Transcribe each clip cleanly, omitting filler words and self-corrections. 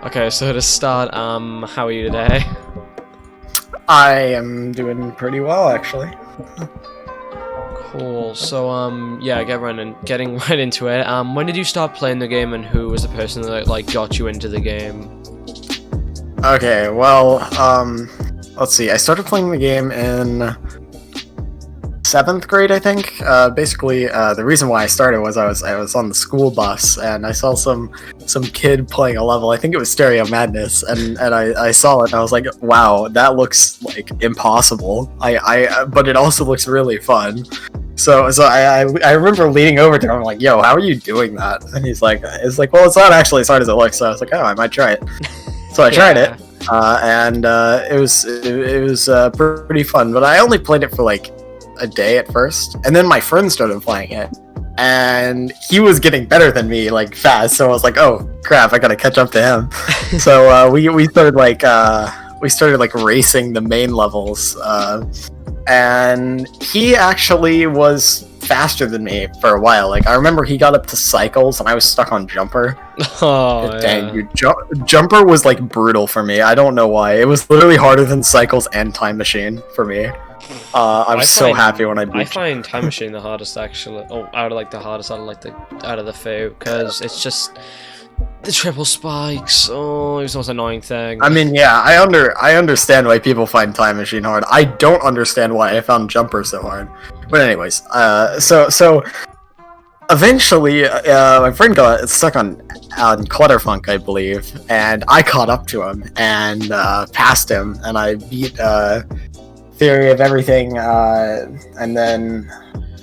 Okay, so to start, how are you today? I am doing pretty well, actually. Cool. So, yeah, getting right into it. When did you start playing the game, and who was the person that like got you into the game? Okay, well, let's see. I started playing the game in 7th grade, I think. Basically, the reason why I started was I was on the school bus and I saw some kid playing a level. I think it was Stereo Madness, and I saw it and I was like, wow, that looks like impossible. But it also looks really fun. So I remember leaning over to him, I'm like, yo, how are you doing that? And he's like, well, it's not actually as hard as it looks. So I was like, oh, I might try it. So I tried it, and it was pretty fun. But I only played it for like a day at first, and then my friend started playing it, and he was getting better than me like fast. So I was like, oh crap, I gotta catch up to him. So we started like racing the main levels, and he actually was faster than me for a while. Like I remember he got up to cycles and I was stuck on jumper. Oh, dang, yeah. dude, jumper was like brutal for me. I don't know why. It was literally harder than cycles and time machine for me. I was so happy when I beat. I find Time Machine the hardest, actually. Oh, out of the few, because it's just the triple spikes. Oh, it was the most annoying thing. I mean, yeah, I understand why people find Time Machine hard. I don't understand why I found Jumper so hard. But anyways, so eventually, my friend got stuck on Clutterfunk, I believe, and I caught up to him and passed him, and I beat Theory of Everything, and then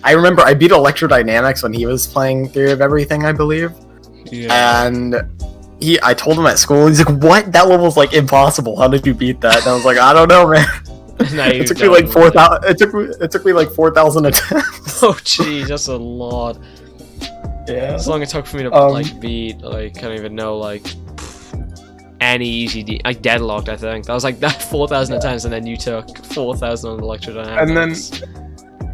I remember I beat Electrodynamics when he was playing Theory of Everything, I believe. Yeah. And I told him at school, he's like, what? That level's like impossible. How did you beat that? And I was like, I don't know, man. It took me like 4,000. It took me like 4,000 attempts. Oh, jeez, that's a lot. Yeah. As long as it took for me to like beat, like, I don't even know, like any easy I deadlocked. I think that was like that 4,000 attempts, and then you took 4,000 on Electrodynamics.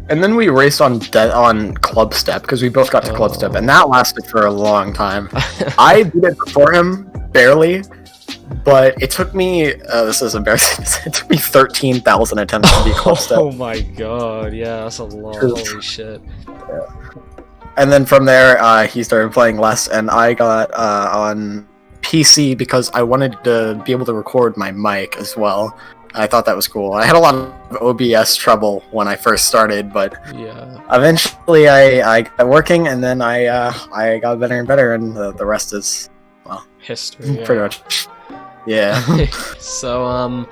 And then we raced on Club Step because we both got to Club Step, and that lasted for a long time. I beat it before him, barely, but it took me. This is embarrassing. It took me 13,000 attempts to beat Club Step. Oh my god! Yeah, that's a lot. Holy shit. Yeah. And then from there, he started playing less, and I got on PC because I wanted to be able to record my mic as well. I thought that was cool. I had a lot of OBS trouble when I first started, but yeah, eventually I got working, and then I got better and better, and the rest is, well, history. Pretty much. Yeah. So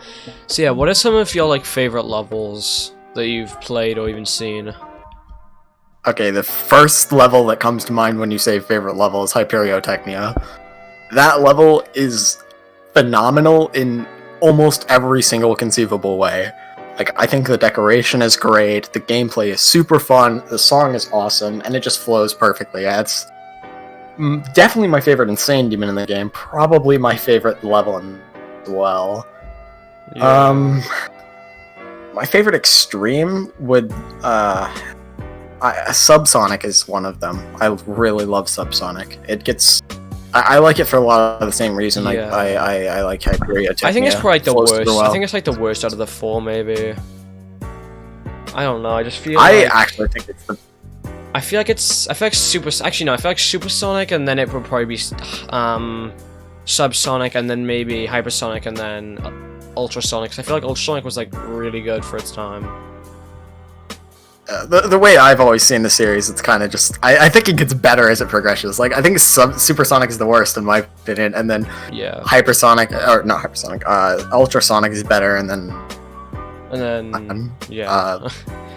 yeah, what are some of your like favorite levels that you've played or even seen? Okay, the first level that comes to mind when you say favorite level is Hyperiotechnia. That level is phenomenal in almost every single conceivable way. Like, I think the decoration is great, the gameplay is super fun, the song is awesome, and it just flows perfectly. Yeah, it's definitely my favorite Insane Demon in the game, probably my favorite level as well. Yeah. My favorite Extreme would, Subsonic is one of them. I really love Subsonic. I like it for a lot of the same reason. Yeah. I like Hyperiotechnia. I think it's probably the worst. I think it's like the worst out of the four, maybe. I don't know. I just feel. I actually think it's the. I feel like Super. Actually, no. I feel like Supersonic, and then it would probably be Subsonic, and then maybe Hypersonic, and then Ultrasonic. 'Cause I feel like Ultrasonic was like really good for its time. The way I've always seen the series, it's kind of just... I think it gets better as it progresses. Like, I think Supersonic is the worst, in my opinion, and then yeah, Hypersonic... Or, not Hypersonic, Ultrasonic is better, and then... yeah.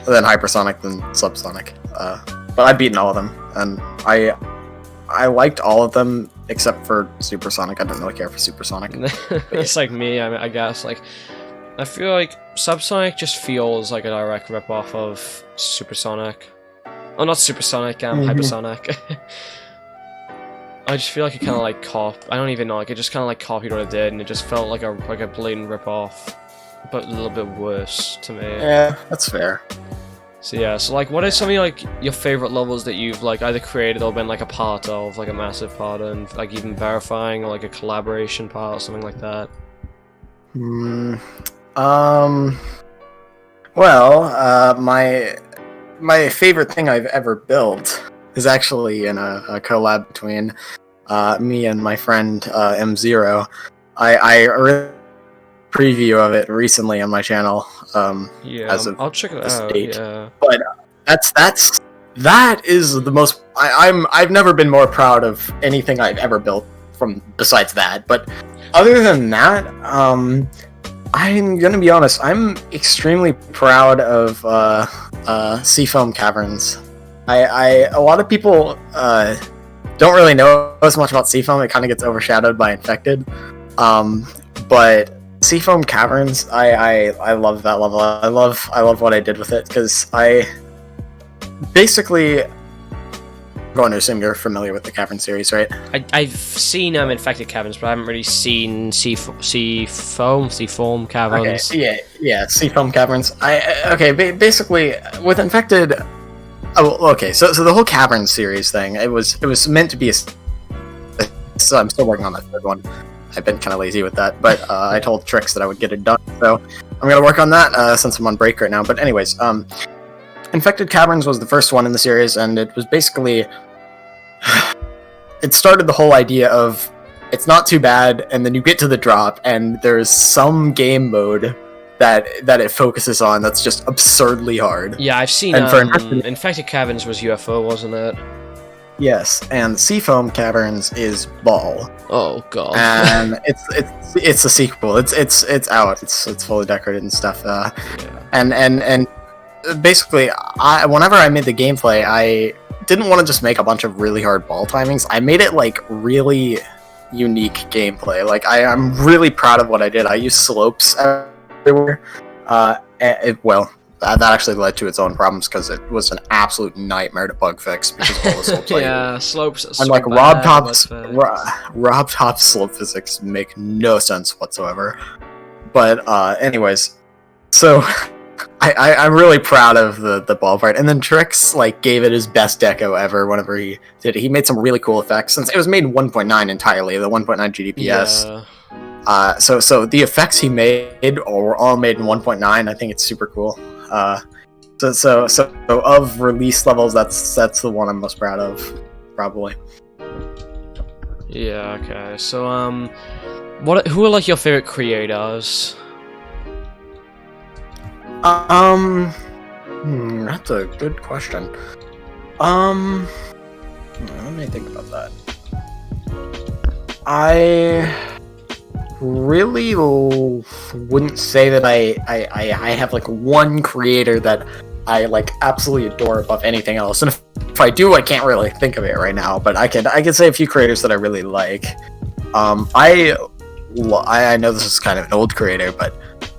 Then Hypersonic, then Subsonic. But I've beaten all of them, and I liked all of them, except for Supersonic. I didn't really care for Supersonic. It's like me, I guess, like... I feel like Subsonic just feels like a direct rip-off of Supersonic. Oh, not Supersonic, Hypersonic. I just feel like it kind of like I don't even know, like it just kind of like copied what it did, and it just felt like a blatant rip-off, but a little bit worse to me. Yeah, that's fair. So yeah, so like, what are some of like your favorite levels that you've like either created or been like a part of, like a massive part, and like even verifying or like a collaboration part or something like that? Well, my favorite thing I've ever built is actually in a collab between me and my friend M0. I read a preview of it recently on my channel. Yeah, as of I'll check it this out. date. Yeah. But that is the most. I've never been more proud of anything I've ever built from besides that. But other than that, I'm gonna be honest. I'm extremely proud of Seafoam Caverns. A lot of people don't really know as much about Seafoam. It kind of gets overshadowed by Infected. But Seafoam Caverns, I love that level. I love what I did with it because I basically. I'm going to assume you're familiar with the Cavern series, right? I've seen Infected Caverns, but I haven't really seen Seafoam Caverns. Okay, yeah, Seafoam Caverns. Basically with Infected. Oh, okay. So the whole Cavern series thing, it was meant to be a. So I'm still working on that third one. I've been kind of lazy with that, but I told Trix that I would get it done, so I'm gonna work on that since I'm on break right now. But anyways, Infected Caverns was the first one in the series, and it was basically it started the whole idea of it's not too bad, and then you get to the drop, and there's some game mode that it focuses on that's just absurdly hard. Yeah, I've seen. And for Infected Caverns was UFO, wasn't it? Yes, and Seafoam Caverns is Ball. Oh god. And it's a sequel. It's out. It's fully decorated and stuff. Yeah. And basically, whenever I made the gameplay, I didn't want to just make a bunch of really hard ball timings. I made it like really unique gameplay. Like I'm really proud of what I did. I used slopes everywhere. That actually led to its own problems because it was an absolute nightmare to bug fix because of all the slopes. Yeah, slopes. Are And like bad, Rob Top's slope physics make no sense whatsoever. But anyways, so I'm really proud of the ball part. And then Trix like gave it his best deco ever whenever he did it. He made some really cool effects since it was made in 1.9 entirely, the 1.9 GDPS. Yeah. So the effects he made were all made in 1.9. I think it's super cool. So of release levels, that's the one I'm most proud of, probably. Yeah. Okay. So who are like your favorite creators? That's a good question. Let me think about that. I really wouldn't say that I have like one creator that I like absolutely adore above anything else. And if I do, I can't really think of it right now. But I can say a few creators that I really like. I know this is kind of an old creator, but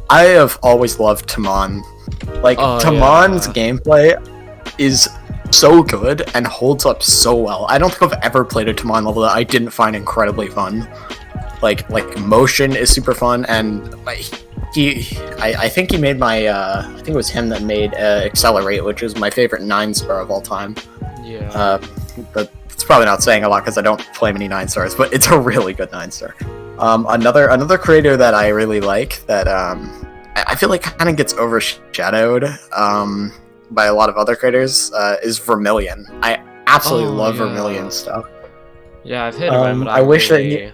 I have always loved Taman. Like Taman's gameplay is so good and holds up so well. I don't think I've ever played a Taman level that I didn't find incredibly fun. Like motion is super fun, and I think he made my I think it was him that made Accelerate, which is my favorite 9-star of all time. Yeah. But it's probably not saying a lot because I don't play many 9-stars, but it's a really good 9-star. Another creator that I really like that I feel like kind of gets overshadowed by a lot of other creators is Vermilion. I absolutely love Vermilion stuff. Yeah, I've heard of him, but I wish that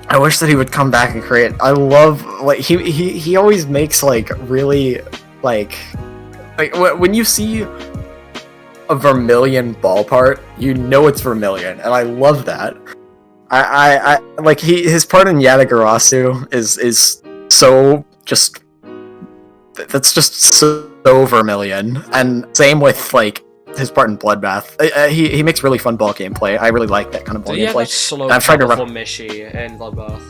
I wish that he would come back and create. I love like he always makes like really like when you see a Vermilion ball part, you know it's Vermilion, and I love that. I like his part in Yatagarasu is so just that's just so Vermilion, and same with like his part in Bloodbath. He makes really fun ball gameplay. I really like that kind of ball gameplay. Slow I've tried to run Mishi in Bloodbath.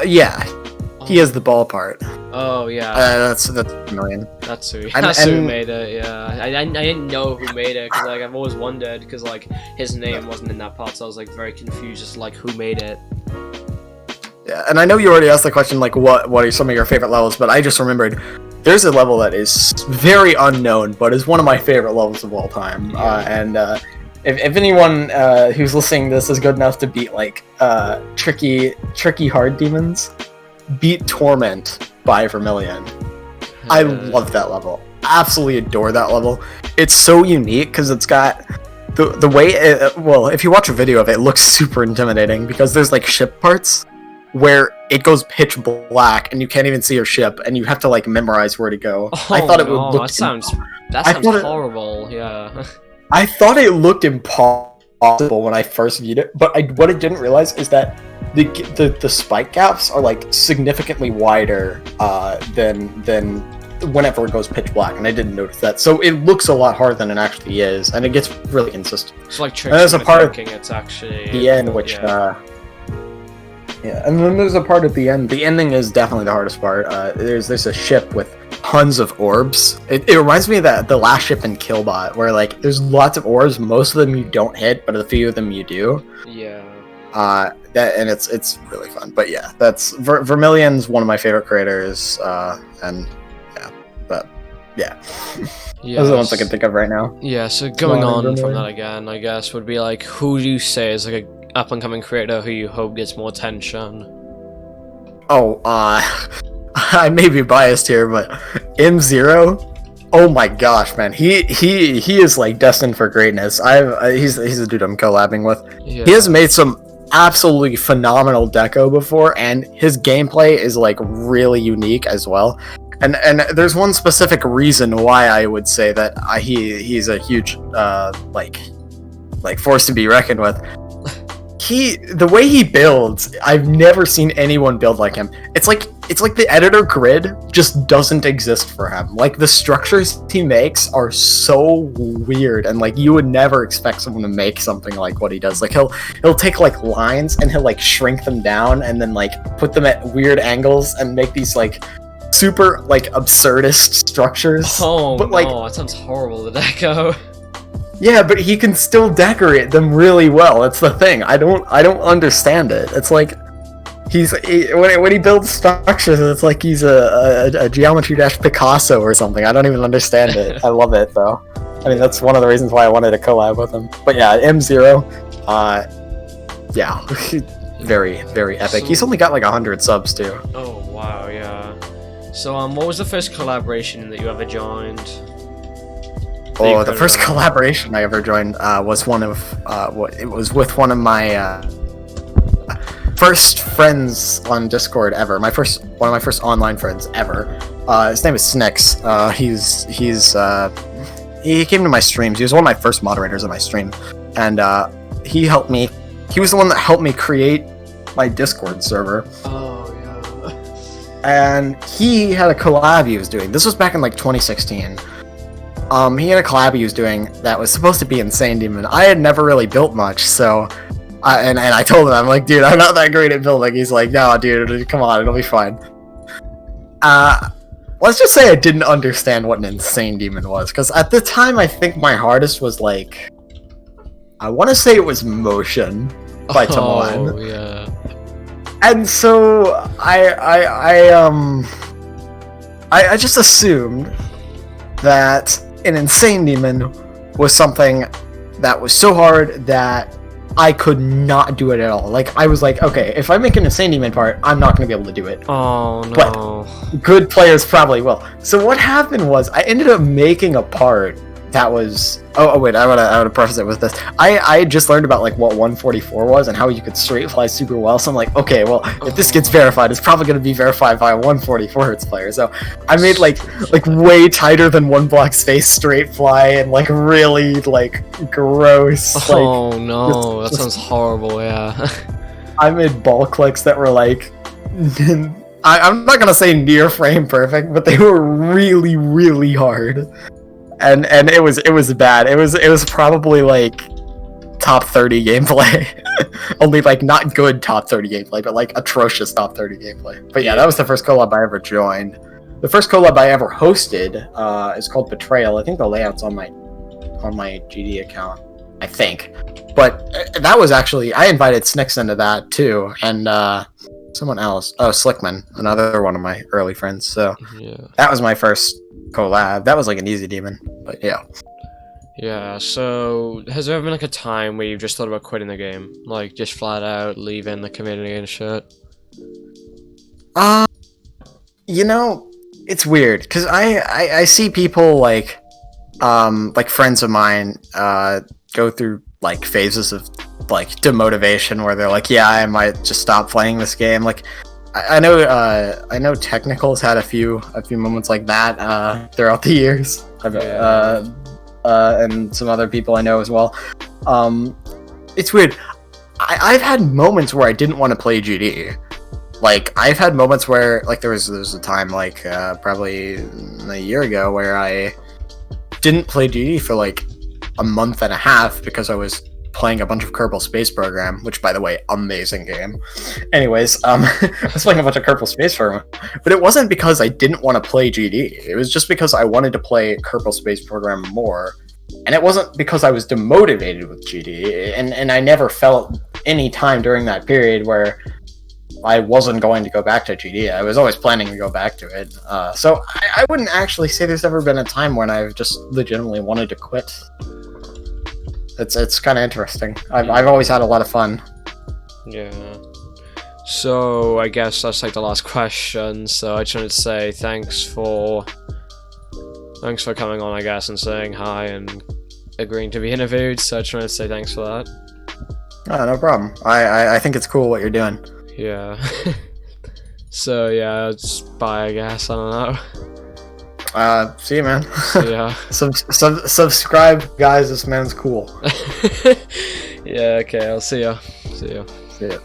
Yeah, he is the ball part. Oh yeah. That's Vermilion. That's who made it. Yeah, I didn't know who made it because like I've always wondered because like his name wasn't in that part, so I was like very confused as to like who made it. Yeah, and I know you already asked the question, like, what are some of your favorite levels, but I just remembered there's a level that is very unknown, but is one of my favorite levels of all time. If anyone who's listening to this is good enough to beat, like, tricky hard demons, beat Torment by Vermilion. I love that level. Absolutely adore that level. It's so unique because it's got the way well, if you watch a video of it, it looks super intimidating because there's like ship parts where it goes pitch black and you can't even see your ship and you have to like memorize where to go. I thought it would look that sounds horrible. Yeah. I thought it looked impossible when I first viewed it, but what I didn't realize is that the spike gaps are like significantly wider than whenever it goes pitch black, and I didn't notice that. So it looks a lot harder than it actually is, and it gets really consistent. It's like there's a part of it's actually the end, which yeah, and then there's a part at the end. The ending is definitely the hardest part. There's a ship with tons of orbs. It reminds me of the last ship in Killbot, where like there's lots of orbs. Most of them you don't hit, but a few of them you do. Yeah. And it's really fun. But yeah, that's Vermilion's one of my favorite creators. And yeah, but yeah. Yes. Those are the ones I can think of right now. Yeah. So going on from that again, I guess would be like, who do you say is like a up and coming creator who you hope gets more attention? Oh, I may be biased here, but M0, oh my gosh, man, he is like destined for greatness. He's a dude I'm collabing with. Yeah. He has made some absolutely phenomenal deco before, and his gameplay is like really unique as well. And there's one specific reason why I would say that he's a huge like force to be reckoned with. The way he builds, I've never seen anyone build like him. It's like the editor grid just doesn't exist for him. Like the structures he makes are so weird, and like you would never expect someone to make something like what he does. Like he'll take like lines and he'll like shrink them down and then like put them at weird angles and make these like super like absurdist structures. Oh, but, like, no, that sounds horrible, the deco. Yeah, but he can still decorate them really well. That's the thing. I don't understand it. It's like when he builds structures, it's like he's a Geometry Dash Picasso or something. I don't even understand it. I love it though. I mean, that's one of the reasons why I wanted to collab with him. But yeah, M0, yeah, very very epic. He's only got like 100 subs too. Oh wow, yeah. So what was the first collaboration that you ever joined? Oh, the first collaboration I ever joined was one of it was with one of my first friends on Discord ever. One of my first online friends ever. His name is Snix. He came to my streams. He was one of my first moderators of my stream, and he helped me. He was the one that helped me create my Discord server. Oh yeah. And he had a collab he was doing. This was back in like 2016. He had a collab he was doing that was supposed to be Insane Demon. I had never really built much, so I told him, I'm like, dude, I'm not that great at building. He's like, no, dude, come on, it'll be fine. Let's just say I didn't understand what an Insane Demon was, because at the time I think my hardest was like, I want to say it was Motion by Taman. Oh yeah. And so I just assumed that an Insane Demon was something that was so hard that I could not do it at all. Like, I was like, okay, if I make an Insane Demon part, I'm not going to be able to do it. Oh, no. But good players probably will. So what happened was, I ended up making a part that was... Oh wait, I wanna preface it with this. I had just learned about, like, what 144 was and how you could straight fly super well, so I'm like, okay, well, if this gets verified, it's probably going to be verified by a 144 Hz player. So I made, like way tighter than one block space straight fly and, like, really, like, gross. Oh, like, no, that sounds horrible, yeah. I made ball clicks that were, like... I'm not going to say near frame perfect, but they were really, really hard. And it was bad. It was probably like top 30 gameplay. Only like not good top 30 gameplay, but like atrocious top 30 gameplay. But yeah, that was the first collab I ever joined. The first collab I ever hosted is called Betrayal. I think the layout's on my GD account, I think. But that was actually, I invited Snix into that too, and someone else. Oh, Slickman, another one of my early friends. So Yeah. that was my first collab. That was like an easy demon, but yeah. Yeah, so has there ever been like a time where you've just thought about quitting the game? Like just flat out leaving the community and shit? You know, it's weird because I see people like friends of mine go through like phases of like demotivation where they're like, yeah, I might just stop playing this game. Like I know Technical's had a few moments like that throughout the years. And some other people I know as well. It's weird. I've had moments where I didn't want to play GD. Like, I've had moments where, like, there was a time, like, probably a year ago where I didn't play GD for, like, a month and a half because I was playing a bunch of Kerbal Space Program, which, by the way, amazing game. Anyways, I was playing a bunch of Kerbal Space Program, but it wasn't because I didn't want to play GD. It was just because I wanted to play Kerbal Space Program more, and it wasn't because I was demotivated with GD, and I never felt any time during that period where I wasn't going to go back to GD. I was always planning to go back to it. So I wouldn't actually say there's ever been a time when I've just legitimately wanted to quit. It's kind of interesting. I've always had a lot of fun. Yeah. So I guess that's like the last question. So I just wanted to say thanks for coming on, I guess, and saying hi and agreeing to be interviewed. So I just wanted to say thanks for that. Oh, no problem. I think it's cool what you're doing. Yeah. So yeah, it's bye, I guess. I don't know. See you, man. Yeah. Subscribe, guys. This man's cool. Yeah. Okay. I'll see ya. See ya. See ya.